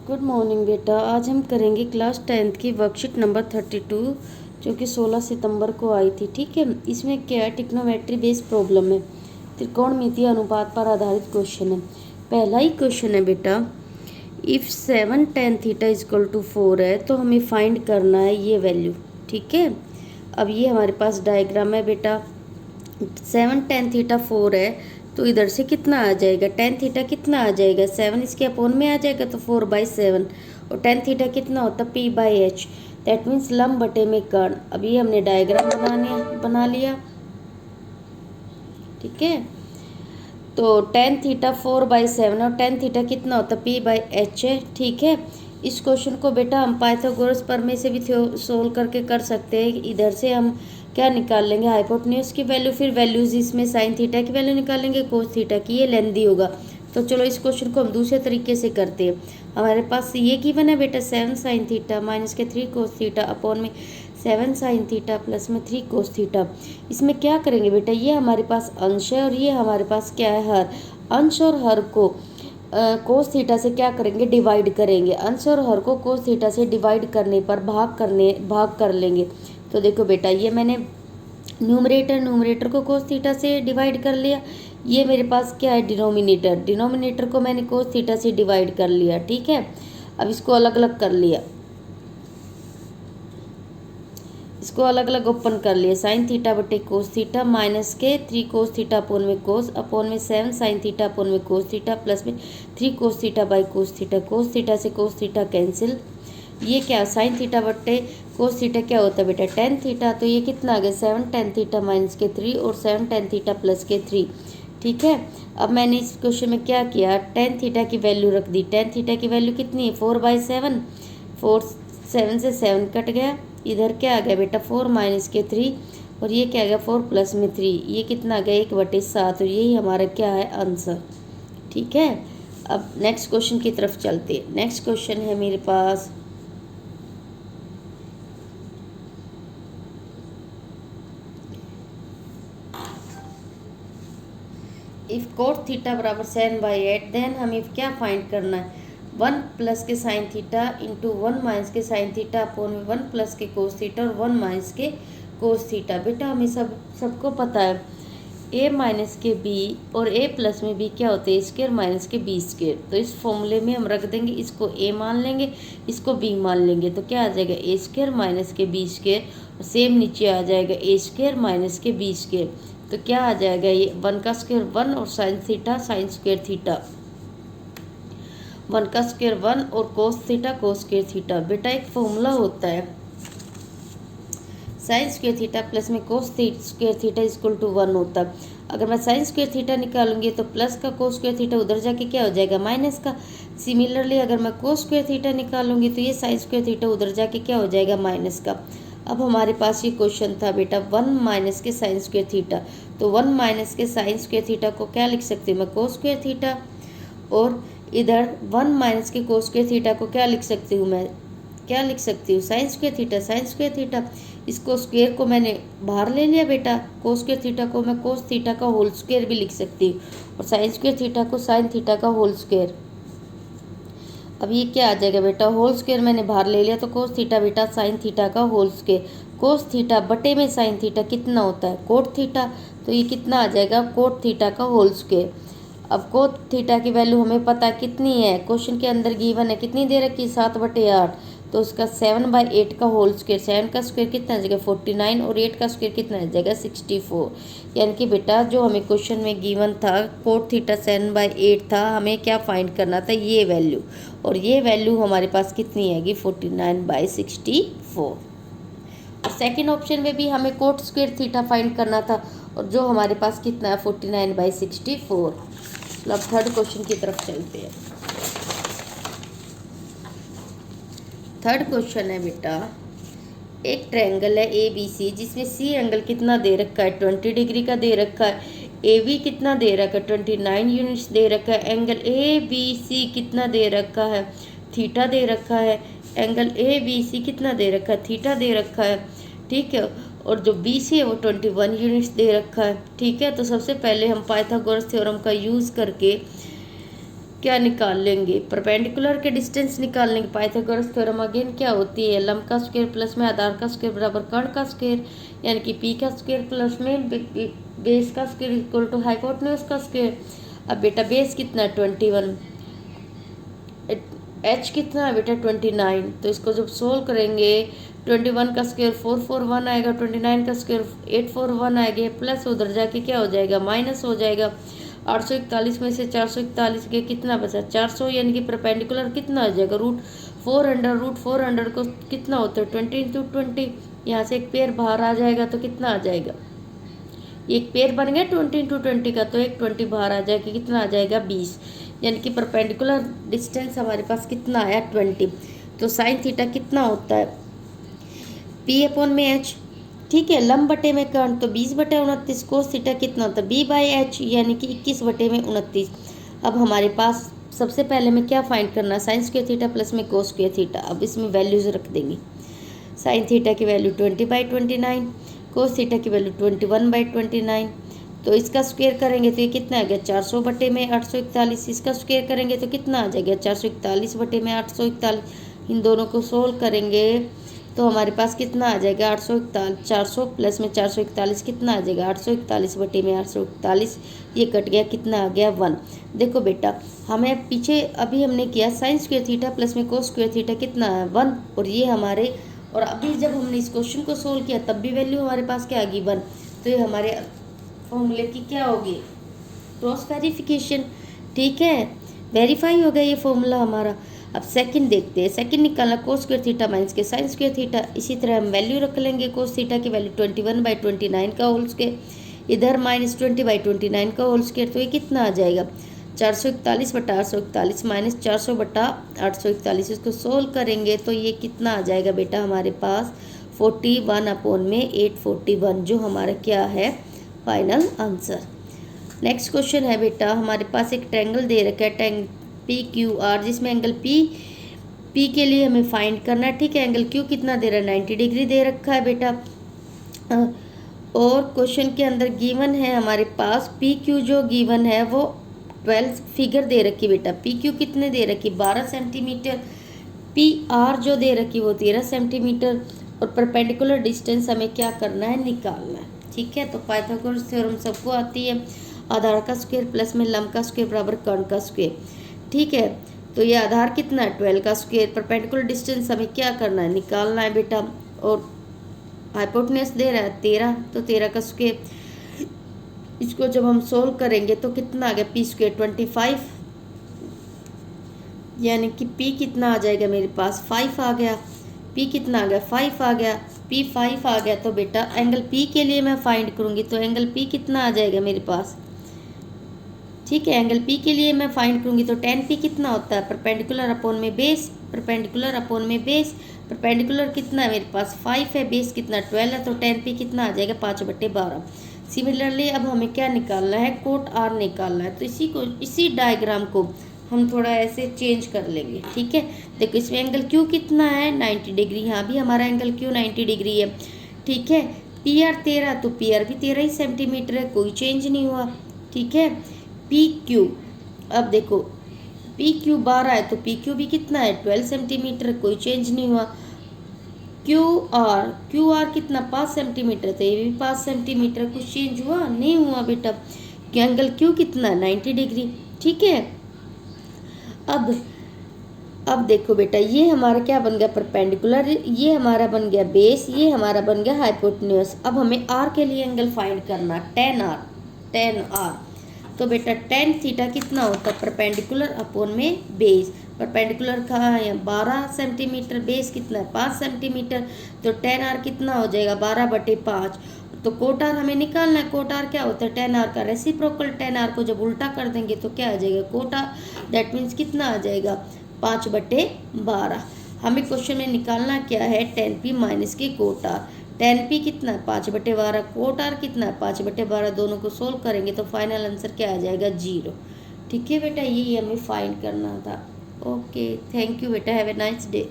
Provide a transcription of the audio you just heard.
Good morning बेटा। आज हम करेंगे क्लास 10th की वर्कशीट नंबर 32 जो कि 16 सितंबर को आई थी। ठीक है, इसमें क्या है, ट्रिग्नोमेट्री बेस्ड प्रॉब्लम है, त्रिकोणमितीय अनुपात पर आधारित क्वेश्चन है। पहला ही क्वेश्चन है बेटा, if 7 tan theta is equal to 4 है तो हमें फाइंड करना है ये वैल्यू। ठीक है, अब ये हमारे पास डायग्राम है बेटा। 7 tan थीटा 4 है तो इधर से कितना आ जाएगा, tan थीटा कितना आ जाएगा, 7 इसके अपोन में आ जाएगा तो 4/7, और tan थीटा कितना होता है p/h, दैट मीन्स लंब बटे में कर्ण। अभी हमने डायग्राम बना लिया। ठीक है, तो tan थीटा 4/7 और tan थीटा कितना होता है p/h है। ठीक है, इस क्वेश्चन को बेटा हम पाइथागोरस प्रमेय से भी सोल्व करके कर सकते हैं। इधर से हम क्या निकाल लेंगे, हाइपोटेन्यूज की वैल्यू, फिर वैल्यूज इसमें साइन थीटा की वैल्यू निकालेंगे, कोस थीटा की। ये लेंदी होगा, तो चलो इस क्वेश्चन को हम दूसरे तरीके से करते हैं। हमारे पास ये गिवन है बेटा 7 साइन थीटा माइनस के 3 कोस थीटा अपॉन में 7 साइन थीटा प्लस में 3 कोस थीटा। इसमें क्या करेंगे बेटा, ये हमारे पास अंश है और ये हमारे पास क्या है, हर। अंश और हर को कोस थीटा से क्या करेंगे, डिवाइड करेंगे। अंश और हर को कोस थीटा से डिवाइड करने पर भाग कर लेंगे। तो देखो बेटा, ये मैंने न्यूमरेटर को कोस थीटा से डिवाइड कर लिया। ये मेरे पास क्या है, डिनोमिनेटर को मैंने कोस थीटा से डिवाइड कर लिया। ठीक है, अब इसको अलग अलग कर लिया, इसको अलग अलग ओपन कर लिया। साइन थीटा बटे कोस थीटा माइनस के 3 कोस थीटा अपोन में कोस अपोन में 7 साइन थीटा अपोन में कोस थीटा प्लस में 3 cos theta by cos theta. Cos theta से कोस थीटा कैंसिल। ये क्या, साइन थीटा बटे कोस थीटा क्या होता है बेटा, tan थीटा। तो ये कितना आ गया, 7 tan थीटा माइनस के 3 और 7 tan थीटा प्लस के 3। ठीक है, अब मैंने इस क्वेश्चन में क्या किया, tan थीटा की वैल्यू रख दी। tan थीटा की वैल्यू कितनी है, 4/7। 7 से 7 कट गया, इधर क्या आ गया बेटा 4 माइनस के 3, और ये क्या आ गया 4 प्लस में 3, ये कितना आ गया 1/7, और यही हमारा क्या है, आंसर। ठीक है, अब नेक्स्ट क्वेश्चन की तरफ चलते हैं। नेक्स्ट क्वेश्चन है मेरे पास, इफ़ कोट थीटा बराबर 7/8 देन हमें क्या फाइंड करना है, 1 प्लस के साइन थीटा इंटू 1 माइनस के साइन थीटा अपॉन में 1 प्लस के कोस थीटा और 1 माइनस के कोस थीटा। बेटा हमें सबको पता है a माइनस के b और a प्लस में b क्या होते हैं, स्क्वायर माइनस के b स्क्वायर। तो इस फॉर्मूले में हम रख देंगे, इसको a मान लेंगे, इसको b मान लेंगे, तो क्या आ जाएगा a स्क्वायर माइनस के b स्क्वायर, और सेम नीचे आ जाएगा a स्क्वायर माइनस के b स्क्वायर। तो क्या आ जाएगा, ये 1 का स्क्वायर 1 और sine theta sine square theta, 1 का स्क्वायर 1 और cos theta cos square theta. बेटा एक फॉर्मूला होता है साइन स्क्वायर थीटा प्लस में cos square theta equal to 1 होता है। अगर मैं साइन स्क्वायर थीटा निकालूंगी तो प्लस का कोस स्क्वायर थीटा उधर जाके क्या हो जाएगा, माइनस का। सिमिलरली अगर मैं कोस स्क्वायर थीटा निकालूंगी तो ये साइन स्क्वायर थीटा उधर जाके क्या हो जाएगा, माइनस का। अब हमारे पास ये क्वेश्चन था बेटा 1 माइनस के साइन स्क्वायर थीटा, तो 1 माइनस के साइन स्क्वायर थीटा को क्या लिख सकती हूँ मैं, कोस स्क्वायर थीटा, और इधर 1 माइनस के कोस स्क्वायर थीटा को क्या लिख सकती हूँ मैं, क्या लिख सकती हूँ, sine square theta sine square theta. इसको स्क्वायर को मैंने बाहर ले लिया बेटा, कोस स्क्वायर थीटा को मैं कोस थीटा का होल स्क्वायर भी लिख सकती हूँ, और साइन स्क्वायर थीटा को साइन थीटा का होल स्क्वायर। अब ये क्या आ जाएगा बेटा, होल स्क्वायर मैंने बाहर ले लिया, तो कोस थीटा बेटा साइन थीटा का होल स्क्वायर, कोस थीटा बटे में साइन थीटा कितना होता है, कोट थीटा। तो ये कितना आ जाएगा, कोट थीटा का होल स्क्वायर। अब कोट थीटा की वैल्यू हमें पता कितनी है, क्वेश्चन के अंदर गिवन है, कितनी दे रखी, 7/8, तो उसका 7/8 का होल स्क्वायर, 7 का स्क्वायर कितना आ जाएगा 49, और 8 का स्क्वायर कितना आ जाएगा 64। यानी कि बेटा जो हमें क्वेश्चन में गिवन था कोट थीटा 7/8 था, हमें क्या फाइंड करना था, ये वैल्यू, और ये वैल्यू हमारे पास कितनी आएगी 49/64। और सेकेंड ऑप्शन में भी हमें कोट स्क्वायर थीटा फाइंड करना था, और जो हमारे पास कितना है 49/64। अब थर्ड क्वेश्चन की तरफ चलते हैं। थर्ड क्वेश्चन है बेटा, एक ट्रायंगल है ABC जिसमें C एंगल कितना दे रखा है, 20 डिग्री का दे रखा है, AB कितना दे रखा है 29 यूनिट्स दे रखा है, एंगल ABC कितना दे रखा है, थीटा दे रखा है, एंगल ABC कितना दे रखा है, थीटा दे रखा है। ठीक है, और जो BC है वो 21 यूनिट्स दे रखा है। ठीक है, तो सबसे पहले हम पाइथागोरस थ्योरम का यूज़ करके क्या निकाल लेंगे, परपेंडिकुलर के डिस्टेंस निकाल लेंगे। पाइथागोरस थ्योरम अगेन क्या होती है, लंब का स्क्वायर प्लस में आधार का स्क्वायर बराबर कर्ण का स्क्वायर, यानी कि पी का स्क्वायर प्लस में बेस का स्क्वायर इक्वल टू हाइपोटेन्यूज का स्क्वायर। अब बेटा बेस कितना है 21, एच कितना है बेटा 29, तो इसको जब सोल्व करेंगे 21 का स्क्वायर 441 आएगा, 29 का स्क्वायर 841 आएगा, प्लस उधर जाके क्या हो जाएगा माइनस हो जाएगा। 841 में से 441 के कितना बचा 400, यानी कि परपेंडिकुलर कितना आ जाएगा रूट 400 को कितना होता है 20 इंटू 20, यहाँ से एक पेयर बाहर आ जाएगा तो कितना आ जाएगा, एक पेयर बन गया 20 इंटू 20 का, तो एक 20 बाहर आ जाएगा, कितना आ जाएगा 20, यानी कि परपेंडिकुलर डिस्टेंस हमारे पास कितना आया 20। तो साइन थीटा कितना होता है पी अपॉन में एच, ठीक है, लंब बटे में कर्ण, तो 20/29, कोस थीटा कितना होता है बी बाई एच, यानी कि 21/29। अब हमारे पास सबसे पहले में क्या फाइंड करना है, साइन स्क्वायर थीटा प्लस में कोस स्क्वायर थीटा। अब इसमें वैल्यूज रख देंगे, साइन थीटा की वैल्यू 20/29, कोस थीटा की वैल्यू 21/29, तो इसका स्क्वायर करेंगे तो ये कितना आ गया 400/841, इसका स्क्वायर करेंगे तो कितना आ जाएगा 441/841, इन दोनों को सोल्व करेंगे तो हमारे पास कितना आ जाएगा 841, 400 प्लस में 441 कितना आ जाएगा 841/841, ये कट गया, कितना आ गया 1। देखो बेटा हमें पीछे अभी हमने किया साइन स्क्वायर थीटा प्लस में कोस स्क्वायर थीटा कितना है 1, और ये हमारे, और अभी जब हमने इस क्वेश्चन को सोल्व किया तब भी वैल्यू हमारे पास क्या आ गई 1, तो ये हमारे फॉर्मूले की क्या होगी क्रॉस वेरिफिकेशन, ठीक है, वेरीफाई हो गया ये फॉर्मूला हमारा। अब सेकंड देखते हैं, सेकंड निकालना कोस स्क्वायर थीटा माइनस के साइन स्क्वायर थीटा, इसी तरह हम वैल्यू रख लेंगे, कोस थीटा की वैल्यू 21/29 का होल स्क्वायर, इधर माइनस 20/29 का होल स्क्वायर, तो ये कितना आ जाएगा 441/841 माइनस 400/841, इसको सोल्व करेंगे तो ये कितना आ जाएगा बेटा हमारे पास 41/841, जो हमारा क्या है फाइनल आंसर। नेक्स्ट क्वेश्चन है बेटा, हमारे पास एक ट्रायंगल दे रखा है टैंग PQR, जिसमें एंगल P के लिए हमें फाइंड करना है, ठीक है, एंगल Q कितना दे रहा है 90 डिग्री दे रखा है बेटा, और क्वेश्चन के अंदर गिवन है हमारे पास PQ जो गिवन है वो 12 फिगर दे रखी बेटा, PQ कितने दे रखी 12 सेंटीमीटर, PR जो दे रखी वो 13 सेंटीमीटर, और परपेंडिकुलर डिस्टेंस हमें क्या करना है निकालना है, ठीक है। तो पाइथागोरस थ्योरम सबको आती है, आधार का स्क्वायर प्लस में लंब का स्क्वायर बराबर कर्ण का स्क्वायर, ठीक है। तो ये आधार कितना है 12 का स्क्वायर, परपेंडिकुलर डिस्टेंस हमें क्या करना है निकालना है बेटा, और हाइपोटेन्यूज दे रहा है 13, तो 13 का स्क्वायर, इसको जब हम सोल्व करेंगे तो कितना आ गया P स्क्वायर 25, यानी कि P कितना आ जाएगा मेरे पास 5 आ गया, P कितना आ गया 5 आ गया, P 5 आ गया, तो बेटा एंगल P के लिए मैं फाइंड करूंगी, तो एंगल P कितना आ जाएगा मेरे पास, ठीक है, एंगल P के लिए मैं फाइंड करूंगी तो tan P कितना होता है परपेंडिकुलर अपॉन में बेस, परपेंडिकुलर अपॉन में बेस, परपेंडिकुलर कितना है मेरे पास 5 है, बेस कितना 12 है, तो tan P कितना आ जाएगा 5/12। सिमिलरली अब हमें क्या निकालना है कोट R निकालना है, तो इसी डायग्राम को हम थोड़ा ऐसे चेंज कर लेंगे, ठीक है। देखो इसमें एंगल Q कितना है 90 डिग्री, यहाँ भी हमारा एंगल Q 90 डिग्री है, ठीक है। PR 13, तो PR भी 13 ही सेंटीमीटर है, कोई चेंज नहीं हुआ, ठीक है। PQ, अब देखो PQ 12 है, तो PQ भी कितना है 12 सेंटीमीटर, कोई चेंज नहीं हुआ। QR कितना 5 सेंटीमीटर, तो ये भी 5 सेंटीमीटर, कुछ चेंज हुआ नहीं हुआ बेटा। एंगल Q कितना है 90 डिग्री, ठीक है। अब देखो बेटा ये हमारा क्या बन गया परपेंडिकुलर, ये हमारा बन गया बेस, ये हमारा बन गया हाइपोटेन्यूज। अब हमें R के लिए एंगल फाइंड करना tan R, तो बेटा tan थीटा कितना होता है परपेंडिकुलर अपॉन में बेस, परपेंडिकुलर कहाँ है 12 सेंटीमीटर, बेस कितना है 5 सेंटीमीटर, तो tan R कितना हो जाएगा 12/5। तो कोट R हमें निकालना है, कोट R क्या होता है tan R का रेसिप्रोकल, tan R को जब उल्टा कर देंगे तो क्या आ जाएगा कोट R, दैट मीन्स कितना आ जाएगा 5/12। हमें क्वेश्चन में निकालना क्या है tan P माइनस के कोट R, tan P कितना है 5/12, कोट R कितना है 5/12, दोनों को सोल्व करेंगे तो फाइनल आंसर क्या आ जाएगा 0, ठीक है बेटा, यही हमें फाइंड करना था। ओके, थैंक यू बेटा, हैव ए नाइस डे।